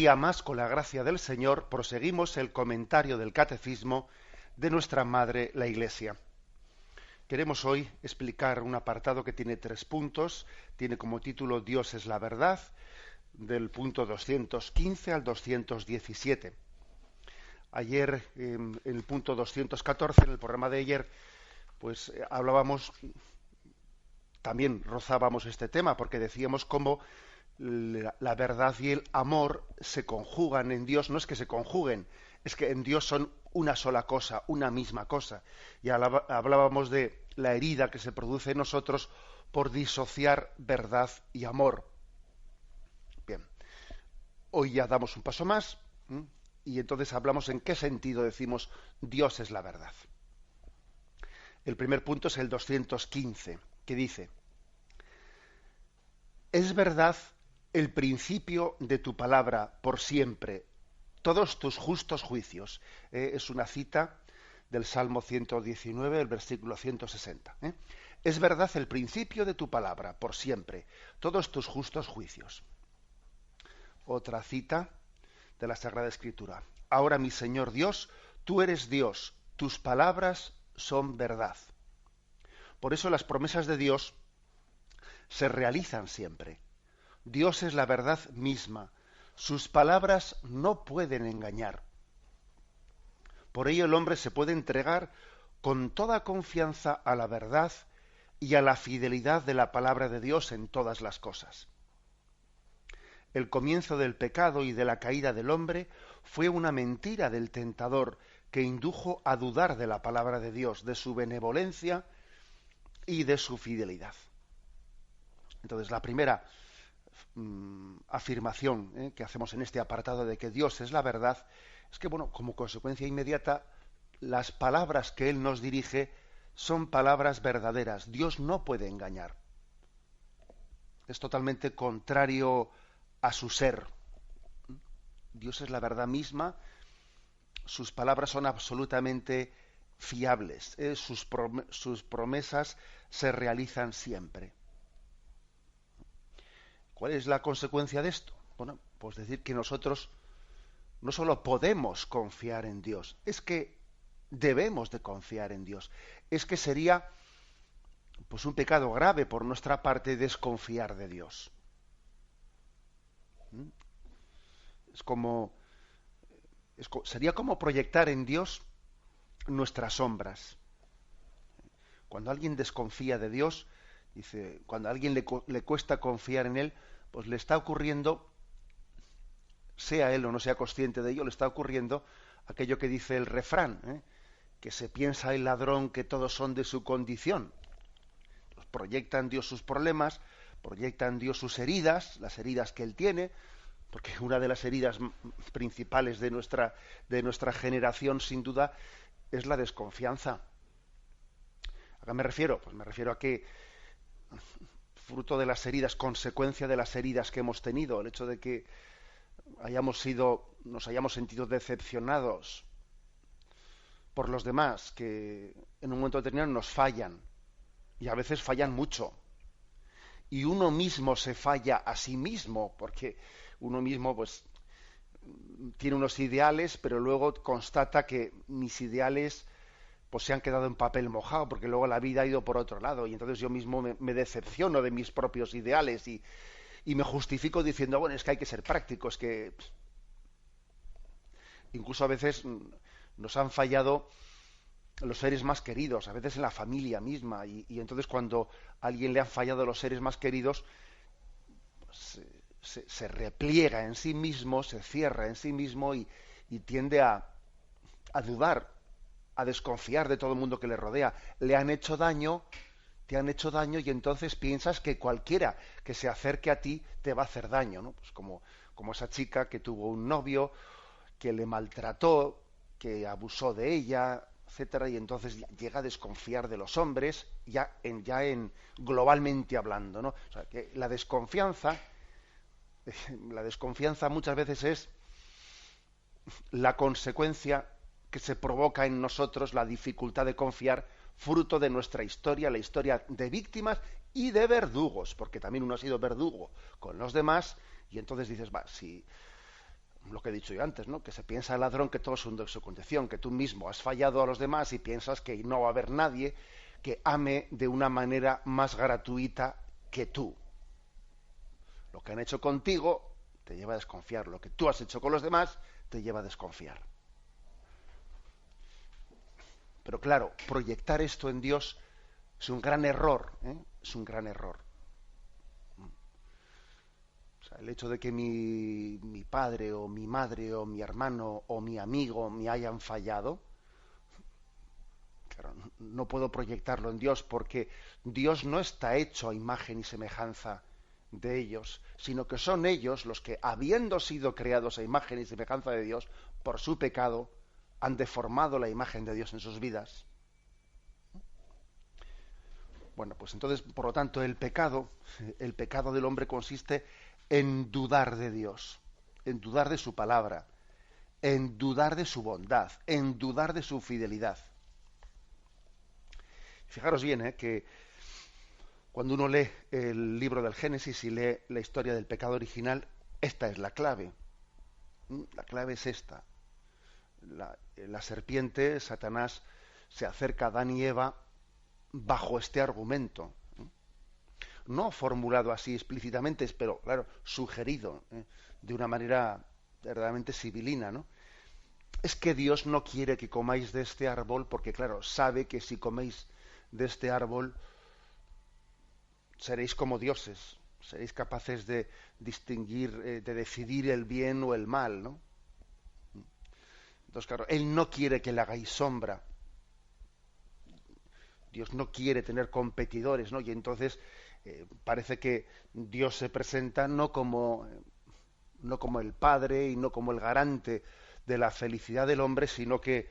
día más, con la gracia del Señor, proseguimos el comentario del Catecismo de nuestra Madre, la Iglesia. Queremos hoy explicar un apartado que tiene 3 puntos. Tiene como título Dios es la verdad, del punto 215 al 217. Ayer, en el punto 214, en el programa de ayer, pues hablábamos, también rozábamos este tema, porque decíamos cómo la verdad y el amor se conjugan en Dios. No es que se conjuguen, es que en Dios son una sola cosa, una misma cosa. Y hablábamos de la herida que se produce en nosotros por disociar verdad y amor. Bien, hoy ya damos un paso más, y entonces hablamos en qué sentido decimos Dios es la verdad. El primer punto es el 215, que dice: es verdad el principio de tu palabra por siempre, todos tus justos juicios. Es una cita del Salmo 119, el versículo 160. Es verdad el principio de tu palabra por siempre, todos tus justos juicios. Otra cita de la Sagrada Escritura. Ahora, mi Señor Dios, tú eres Dios, tus palabras son verdad. Por eso las promesas de Dios se realizan siempre. Dios es la verdad misma. Sus palabras no pueden engañar. Por ello el hombre se puede entregar con toda confianza a la verdad y a la fidelidad de la palabra de Dios en todas las cosas. El comienzo del pecado y de la caída del hombre fue una mentira del tentador que indujo a dudar de la palabra de Dios, de su benevolencia y de su fidelidad. Entonces, la primera afirmación que hacemos en este apartado de que Dios es la verdad es que, bueno, como consecuencia inmediata, las palabras que Él nos dirige son palabras verdaderas. Dios no puede engañar. Es totalmente contrario a su ser. Dios es la verdad misma. Sus palabras son absolutamente fiables. Sus promesas se realizan siempre. ¿Cuál es la consecuencia de esto? Bueno, pues decir que nosotros no solo podemos confiar en Dios, es que debemos de confiar en Dios. Es que sería pues un pecado grave por nuestra parte desconfiar de Dios. Sería como proyectar en Dios nuestras sombras. Cuando alguien desconfía de Dios, dice, cuando a alguien le cuesta confiar en Él, pues le está ocurriendo, sea él o no sea consciente de ello, le está ocurriendo aquello que dice el refrán, que se piensa el ladrón que todos son de su condición. Pues proyecta en Dios sus problemas, proyecta en Dios sus heridas, las heridas que él tiene, porque una de las heridas principales de nuestra generación, sin duda, es la desconfianza. ¿A qué me refiero? Pues me refiero a que, fruto de las heridas, consecuencia de las heridas que hemos tenido, el hecho de que nos hayamos sentido decepcionados por los demás, que en un momento determinado nos fallan, y a veces fallan mucho. Y uno mismo se falla a sí mismo, porque uno mismo pues tiene unos ideales, pero luego constata que mis ideales pues se han quedado en papel mojado, porque luego la vida ha ido por otro lado, y entonces yo mismo me decepciono de mis propios ideales y me justifico diciendo, bueno, es que hay que ser práctico, es que incluso a veces nos han fallado los seres más queridos, a veces en la familia misma, y entonces cuando a alguien le han fallado los seres más queridos, pues, se repliega en sí mismo, se cierra en sí mismo y tiende a dudar, a desconfiar de todo el mundo que le rodea. Le han hecho daño, te han hecho daño, y entonces piensas que cualquiera que se acerque a ti te va a hacer daño, ¿no? Pues como esa chica que tuvo un novio que le maltrató, que abusó de ella, etcétera, y entonces llega a desconfiar de los hombres, ya en globalmente hablando, ¿no? O sea, que la desconfianza muchas veces es la consecuencia que se provoca en nosotros, la dificultad de confiar, fruto de nuestra historia, la historia de víctimas y de verdugos, porque también uno ha sido verdugo con los demás, y entonces dices, si lo que he dicho yo antes, ¿no? Que se piensa el ladrón que todo es de su condición, que tú mismo has fallado a los demás y piensas que no va a haber nadie que ame de una manera más gratuita que tú. Lo que han hecho contigo te lleva a desconfiar. Lo que tú has hecho con los demás te lleva a desconfiar. Pero claro, proyectar esto en Dios es un gran error, ¿eh? Es un gran error. O sea, el hecho de que mi padre o mi madre o mi hermano o mi amigo me hayan fallado, claro, no puedo proyectarlo en Dios porque Dios no está hecho a imagen y semejanza de ellos, sino que son ellos los que, habiendo sido creados a imagen y semejanza de Dios, por su pecado, han deformado la imagen de Dios en sus vidas. Bueno, pues entonces, por lo tanto, el pecado del hombre consiste en dudar de Dios, en dudar de su palabra, en dudar de su bondad, en dudar de su fidelidad. Fijaros bien, que cuando uno lee el libro del Génesis y lee la historia del pecado original, esta es la clave. La clave es esta. La serpiente, Satanás, se acerca a Adán y Eva bajo este argumento. No formulado así explícitamente, pero claro, sugerido de una manera verdaderamente sibilina, ¿no? Es que Dios no quiere que comáis de este árbol porque, claro, sabe que si coméis de este árbol seréis como dioses, seréis capaces de distinguir, de decidir el bien o el mal, ¿no? Entonces, claro, Él no quiere que le hagáis sombra. Dios no quiere tener competidores, ¿no? Y entonces parece que Dios se presenta no como el Padre y no como el garante de la felicidad del hombre, sino que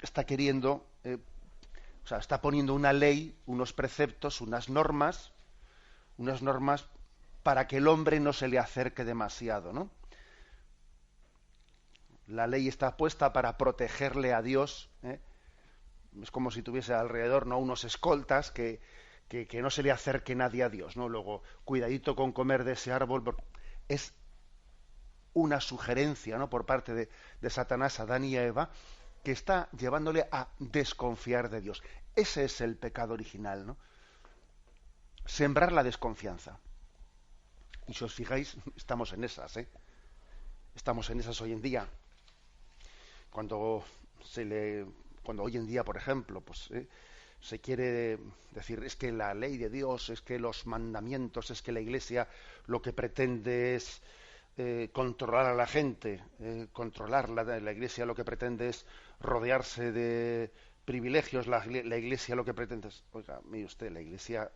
está queriendo, o sea, está poniendo una ley, unos preceptos, unas normas para que el hombre no se le acerque demasiado, ¿no? La ley está puesta para protegerle a Dios, ¿eh? Es como si tuviese alrededor, ¿no?, unos escoltas que no se le acerque nadie a Dios, ¿no? Luego, cuidadito con comer de ese árbol. Es una sugerencia, ¿no?, por parte de Satanás a Adán y a Eva, que está llevándole a desconfiar de Dios. Ese es el pecado original, ¿no? Sembrar la desconfianza. Y si os fijáis, estamos en esas, ¿eh? Estamos en esas hoy en día. Cuando hoy en día, por ejemplo, pues se quiere decir, es que la ley de Dios, es que los mandamientos, es que la Iglesia lo que pretende es controlar a la gente, controlarla. La Iglesia lo que pretende es rodearse de privilegios, la Iglesia lo que pretende es, oiga, mire usted, la Iglesia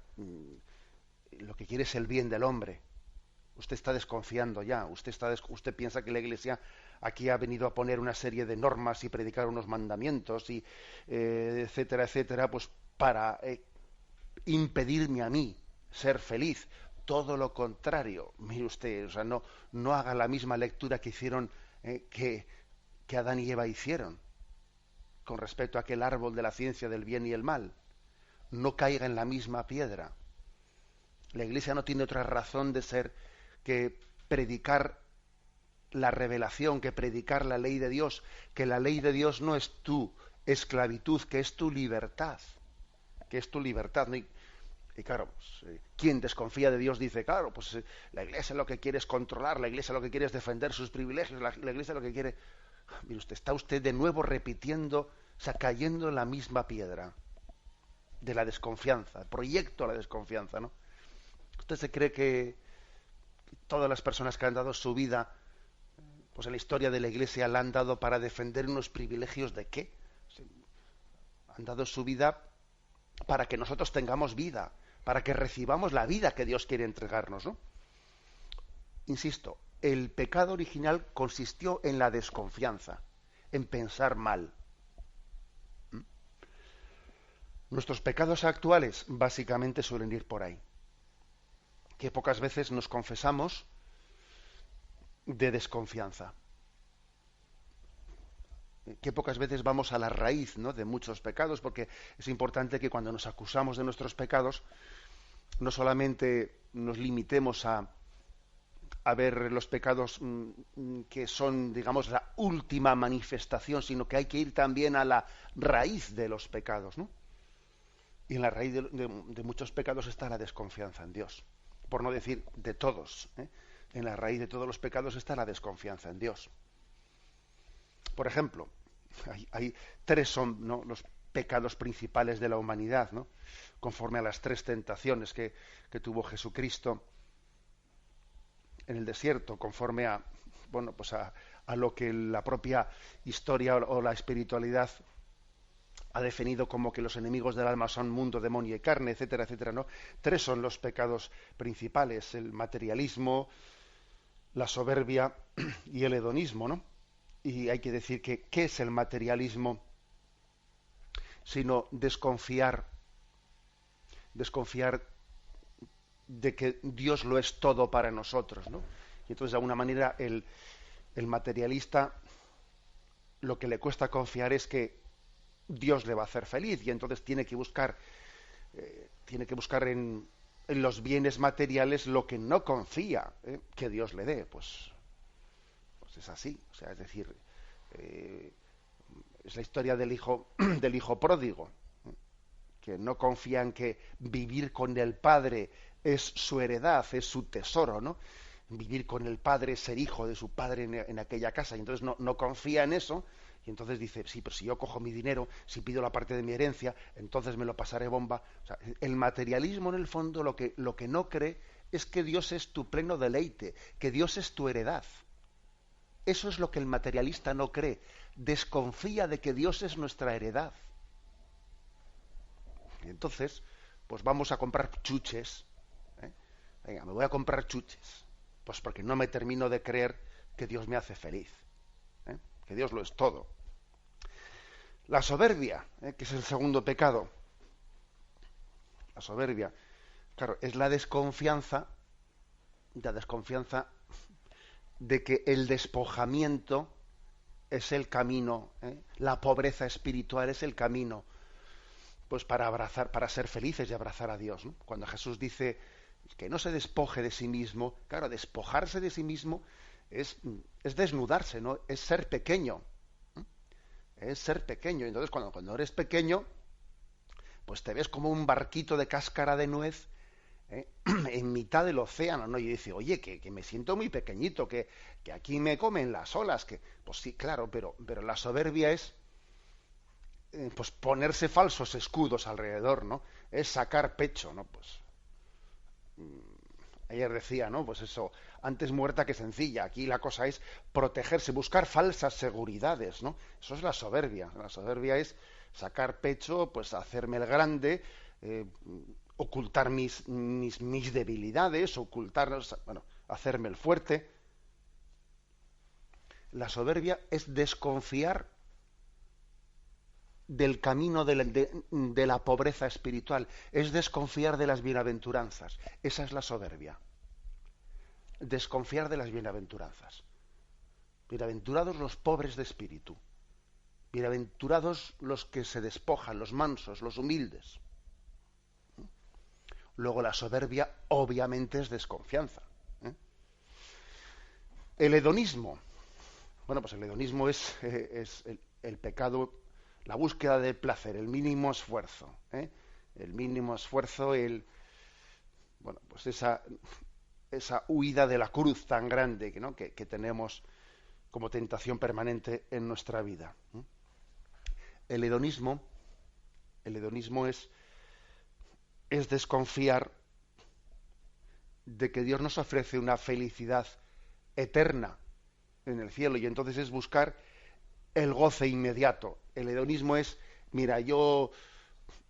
lo que quiere es el bien del hombre. Usted está desconfiando ya, usted piensa que la Iglesia aquí ha venido a poner una serie de normas y predicar unos mandamientos y etcétera, etcétera, pues para impedirme a mí ser feliz. Todo lo contrario. Mire usted, o sea, no haga la misma lectura que hicieron, que Adán y Eva hicieron con respecto a aquel árbol de la ciencia del bien y el mal. No caiga en la misma piedra. La Iglesia no tiene otra razón de ser que predicar la revelación, que predicar la ley de Dios, que la ley de Dios no es tu esclavitud, que es tu libertad, ¿no? Y claro, pues, quien desconfía de Dios dice, claro, pues la Iglesia lo que quiere es controlar, la Iglesia lo que quiere es defender sus privilegios, la Iglesia lo que quiere... Mire usted, está usted de nuevo repitiendo, o sea, cayendo en la misma piedra de la desconfianza, proyecto a la desconfianza, ¿no? ¿Usted se cree que todas las personas que han dado su vida, pues en la historia de la Iglesia, la han dado para defender unos privilegios de qué? Han dado su vida para que nosotros tengamos vida, para que recibamos la vida que Dios quiere entregarnos, ¿no? Insisto, el pecado original consistió en la desconfianza, en pensar mal. Nuestros pecados actuales básicamente suelen ir por ahí, que pocas veces nos confesamos de desconfianza, que pocas veces vamos a la raíz, ¿no?, de muchos pecados, porque es importante que cuando nos acusamos de nuestros pecados no solamente nos limitemos a a ver los pecados que son, digamos, la última manifestación, sino que hay que ir también a la raíz de los pecados, ¿no? Y en la raíz de muchos pecados está la desconfianza en Dios, por no decir de todos, ¿eh? En la raíz de todos los pecados está la desconfianza en Dios. Por ejemplo, hay tres son, ¿no?, los pecados principales de la humanidad, ¿no?, conforme a las tres tentaciones que tuvo Jesucristo en el desierto, conforme a, bueno, pues a lo que la propia historia o la espiritualidad ha definido como que los enemigos del alma son mundo, demonio y carne, etcétera, etcétera, ¿no? Tres son los pecados principales: el materialismo, la soberbia y el hedonismo, ¿no? Y hay que decir que ¿qué es el materialismo? Sino desconfiar de que Dios lo es todo para nosotros, ¿no? Y entonces, de alguna manera, el materialista, lo que le cuesta confiar es que Dios le va a hacer feliz, y entonces tiene que buscar en los bienes materiales lo que no confía, que Dios le dé. Pues es así. O sea, es decir, eh, es la historia del hijo del hijo pródigo, que no confía en que vivir con el padre es su heredad, es su tesoro, ¿no? Vivir con el padre, ser hijo de su padre en aquella casa, y entonces no confía en eso, y entonces dice, sí, pero si yo cojo mi dinero, si pido la parte de mi herencia, entonces me lo pasaré bomba. O sea, el materialismo, en el fondo, lo que no cree es que Dios es tu pleno deleite, que Dios es tu heredad. Eso es lo que el materialista no cree. Desconfía de que Dios es nuestra heredad. Y entonces, pues vamos a comprar chuches. Venga, me voy a comprar chuches. Pues porque no me termino de creer que Dios me hace feliz. Que Dios lo es todo. La soberbia, que es el segundo pecado. La soberbia, claro, es la desconfianza de que el despojamiento es el camino, la pobreza espiritual es el camino, pues para abrazar, para ser felices y abrazar a Dios, ¿no? Cuando Jesús dice que no se despoje de sí mismo, claro, despojarse de sí mismo es desnudarse, ¿no? Es ser pequeño. Es ser pequeño. Entonces, cuando eres pequeño, pues te ves como un barquito de cáscara de nuez, en mitad del océano, ¿no? Y dice, oye, que me siento muy pequeñito, que aquí me comen las olas, que pues sí, claro, pero la soberbia es pues ponerse falsos escudos alrededor, ¿no? Es sacar pecho, ¿no? Pues ayer decía, ¿no? Pues eso, antes muerta que sencilla. Aquí la cosa es protegerse, buscar falsas seguridades, ¿no? Eso es la soberbia. La soberbia es sacar pecho, pues hacerme el grande, ocultar mis debilidades, bueno, hacerme el fuerte. La soberbia es desconfiar del camino de la pobreza espiritual, es desconfiar de las bienaventuranzas. Esa es la soberbia. Desconfiar de las bienaventuranzas. Bienaventurados los pobres de espíritu. Bienaventurados los que se despojan, los mansos, los humildes. Luego la soberbia obviamente es desconfianza. El hedonismo. Bueno, pues el hedonismo es el pecado, la búsqueda del placer, el mínimo esfuerzo. El mínimo esfuerzo, bueno, pues esa huida de la cruz tan grande, ¿no?, que tenemos como tentación permanente en nuestra vida. El hedonismo es desconfiar de que Dios nos ofrece una felicidad eterna en el cielo, y entonces es buscar el goce inmediato. El hedonismo es, mira, yo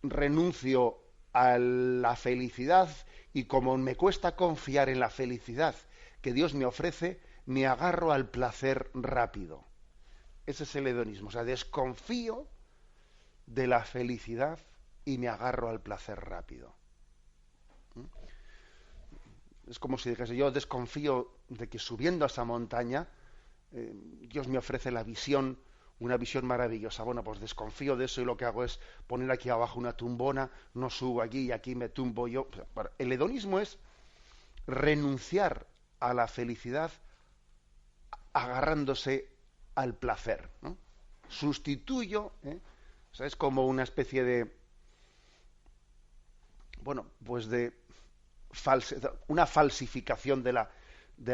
renuncio a la felicidad, y como me cuesta confiar en la felicidad que Dios me ofrece, me agarro al placer rápido. Ese es el hedonismo. O sea, desconfío de la felicidad y me agarro al placer rápido. Es como si dijese, yo desconfío de que subiendo a esa montaña Dios me ofrece una visión maravillosa. Bueno, pues desconfío de eso, y lo que hago es poner aquí abajo una tumbona, no subo allí y aquí me tumbo yo. El hedonismo es renunciar a la felicidad agarrándose al placer, ¿no? Sustituyo, o sea, es como una especie de, bueno, pues de una falsificación de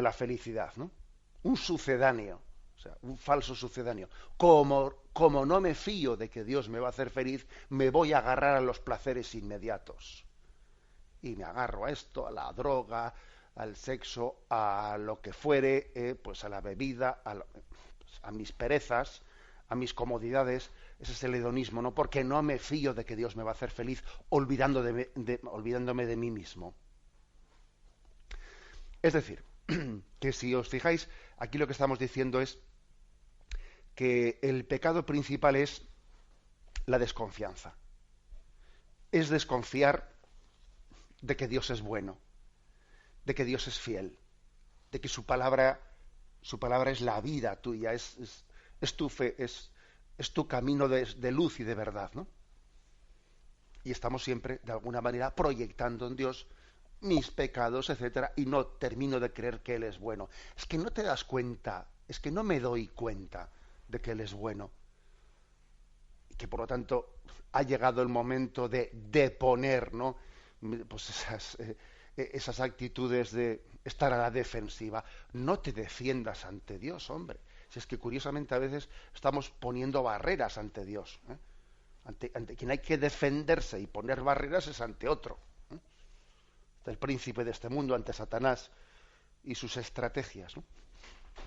la felicidad, ¿no? Un sucedáneo, o sea, un falso sucedáneo. Como no me fío de que Dios me va a hacer feliz, me voy a agarrar a los placeres inmediatos. Y me agarro a esto, a la droga, al sexo, a lo que fuere, pues a la bebida, a mis perezas, a mis comodidades. Ese es el hedonismo, ¿no? Porque no me fío de que Dios me va a hacer feliz olvidándome de mí mismo. Es decir, que si os fijáis, aquí lo que estamos diciendo es que el pecado principal es la desconfianza. Es desconfiar de que Dios es bueno, de que Dios es fiel, de que su palabra es la vida tuya, es tu fe, es tu camino de luz y de verdad, ¿no? Y estamos siempre, de alguna manera, proyectando en Dios mis pecados, etcétera, y no termino de creer que Él es bueno. Es que no te das cuenta, es que no me doy cuenta de que Él es bueno. Y que por lo tanto ha llegado el momento de deponer, ¿no? Pues esas actitudes de estar a la defensiva. No te defiendas ante Dios, hombre. Si es que curiosamente a veces estamos poniendo barreras ante Dios, ¿eh? Ante quien hay que defenderse y poner barreras es ante otro. El príncipe de este mundo, ante Satanás y sus estrategias, ¿no?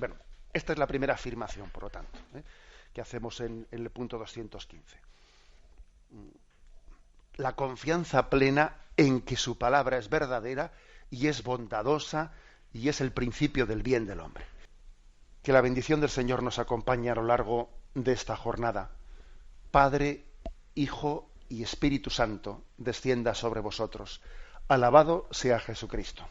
Bueno, esta es la primera afirmación, por lo tanto, que hacemos en el punto 215. La confianza plena en que su palabra es verdadera y es bondadosa y es el principio del bien del hombre. Que la bendición del Señor nos acompañe a lo largo de esta jornada. Padre, Hijo y Espíritu Santo, descienda sobre vosotros. Alabado sea Jesucristo.